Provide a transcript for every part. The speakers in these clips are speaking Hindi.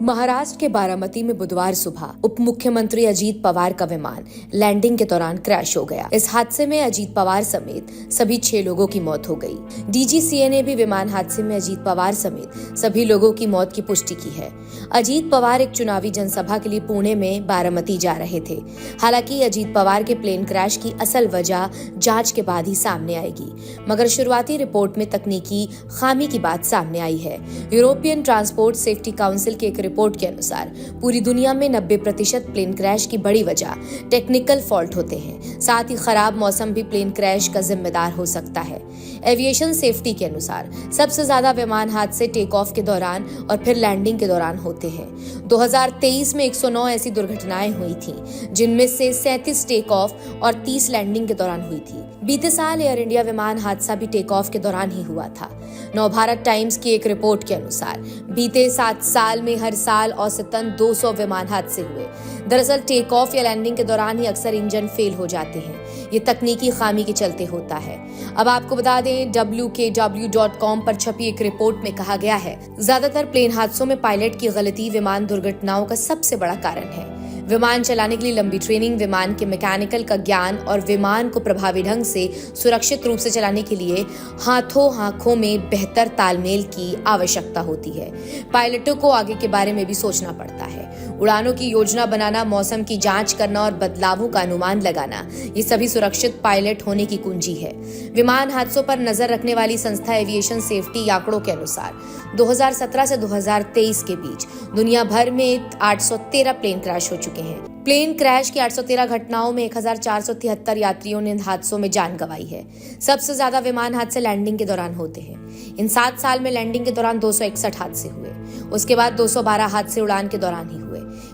महाराष्ट्र के बारामती में बुधवार सुबह उप मुख्यमंत्री अजीत पवार का विमान लैंडिंग के दौरान क्रैश हो गया। इस हादसे में अजीत पवार समेत सभी 6 लोगों की मौत हो गई। डीजीसीए ने भी विमान हादसे में अजीत पवार समेत सभी लोगों की मौत की पुष्टि की है। अजीत पवार एक चुनावी जनसभा के लिए पुणे में बारामती जा रहे थे। हालांकि अजीत पवार के प्लेन क्रैश की असल वजह जांच के बाद ही सामने आएगी, मगर शुरुआती रिपोर्ट में तकनीकी खामी की बात सामने आई है। यूरोपियन ट्रांसपोर्ट सेफ्टी काउंसिल के एक रिपोर्ट के अनुसार पूरी दुनिया में 90% प्लेन क्रैश की बड़ी वजह टेक्निकल फॉल्ट होते हैं। साथ ही खराब मौसम भी प्लेन क्रैश का जिम्मेदार हो सकता है। एविएशन सेफ्टी के अनुसार सबसे ज्यादा विमान हादसे टेक ऑफ के दौरान और फिर लैंडिंग के दौरान होते हैं। 2023 में 109 ऐसी दुर्घटनाएं हुई थीं, जिनमें से 37 टेक ऑफ और 30 लैंडिंग के दौरान हुई थी। बीते साल एयर इंडिया विमान हादसा भी टेक ऑफ के दौरान ही हुआ था। नवभारत टाइम्स की एक रिपोर्ट के अनुसार बीते 7 साल में हर साल औसतन 200 विमान हादसे हुए। दरअसल टेक ऑफ या लैंडिंग के दौरान ही अक्सर इंजन फेल हो जाते हैं। ये तकनीकी खामी के चलते होता है। अब आपको बता दें, WKW.com पर छपी एक रिपोर्ट में कहा गया है, ज्यादातर प्लेन हादसों में पायलट की गलती विमान दुर्घटनाओं का सबसे बड़ा कारण है। विमान चलाने के लिए लंबी ट्रेनिंग, विमान के मैकेनिकल का ज्ञान और विमान को प्रभावी ढंग से सुरक्षित रूप से चलाने के लिए हाथों आंखों में बेहतर तालमेल की आवश्यकता होती है। पायलटों को आगे के बारे में भी सोचना पड़ता है। उड़ानों की योजना बनाना, मौसम की जांच करना और बदलावों का अनुमान लगाना, ये सभी सुरक्षित पायलट होने की कुंजी है। विमान हादसों पर नजर रखने वाली संस्था एविएशन सेफ्टी आंकड़ों के अनुसार 2017 से 2023 के बीच दुनिया भर में 813 प्लेन क्रैश हो चुके हैं। प्लेन क्रैश की 813 घटनाओं में 1473 यात्रियों ने इन हादसों में जान गंवाई है। सबसे ज्यादा विमान हादसे लैंडिंग के दौरान होते हैं। इन 7 साल में लैंडिंग के दौरान 261 हादसे हुए। उसके बाद 212 हादसे उड़ान के दौरान ही हुए।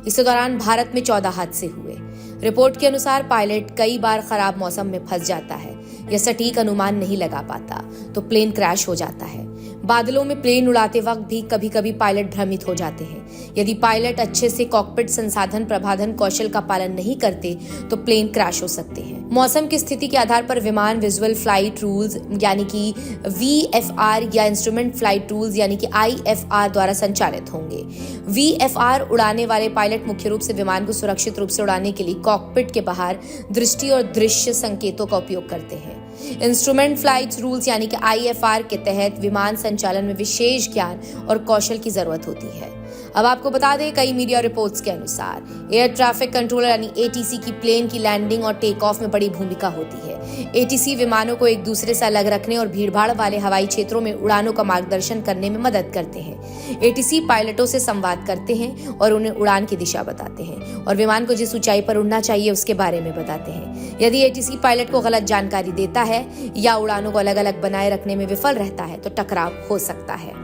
इस दौरान भारत में 14 हादसे हुए। रिपोर्ट के अनुसार पायलट कई बार खराब मौसम में फंस जाता है या सटीक अनुमान नहीं लगा पाता तो प्लेन क्रैश हो जाता है। बादलों में प्लेन उड़ाते वक्त भी कभी कभी पायलट भ्रमित हो जाते हैं। यदि पायलट अच्छे से कॉकपिट संसाधन प्रबंधन कौशल का पालन नहीं करते तो प्लेन क्रैश हो सकते हैं। मौसम की स्थिति के आधार पर विमान विजुअल फ्लाइट रूल्स यानी कि VFR या इंस्ट्रूमेंट फ्लाइट रूल्स यानी कि IFR द्वारा संचालित होंगे। VFR उड़ाने वाले पायलट मुख्य रूप से विमान को सुरक्षित रूप से उड़ाने के लिए कॉकपिट के बाहर दृष्टि और दृश्य संकेतों का उपयोग करते हैं। इंस्ट्रूमेंट फ्लाइट रूल्स यानी कि IFR के तहत विमान संचालन में विशेष ज्ञान और कौशल की जरूरत होती है। अब आपको बता दें, कई मीडिया रिपोर्ट्स के अनुसार एयर ट्रैफिक कंट्रोलर यानी ATC की प्लेन की लैंडिंग और टेक ऑफ में बड़ी भूमिका होती है। ATC विमानों को एक दूसरे से अलग रखने और भीड़भाड़ वाले हवाई क्षेत्रों में उड़ानों का मार्गदर्शन करने में मदद करते हैं। ATC पायलटों से संवाद करते हैं और उन्हें उड़ान की दिशा बताते हैं और विमान को जिस ऊंचाई पर उड़ना चाहिए उसके बारे में बताते हैं। यदि ATC पायलट को गलत जानकारी देता है या उड़ानों को अलग अलग बनाए रखने में विफल रहता है तो टकराव हो सकता है।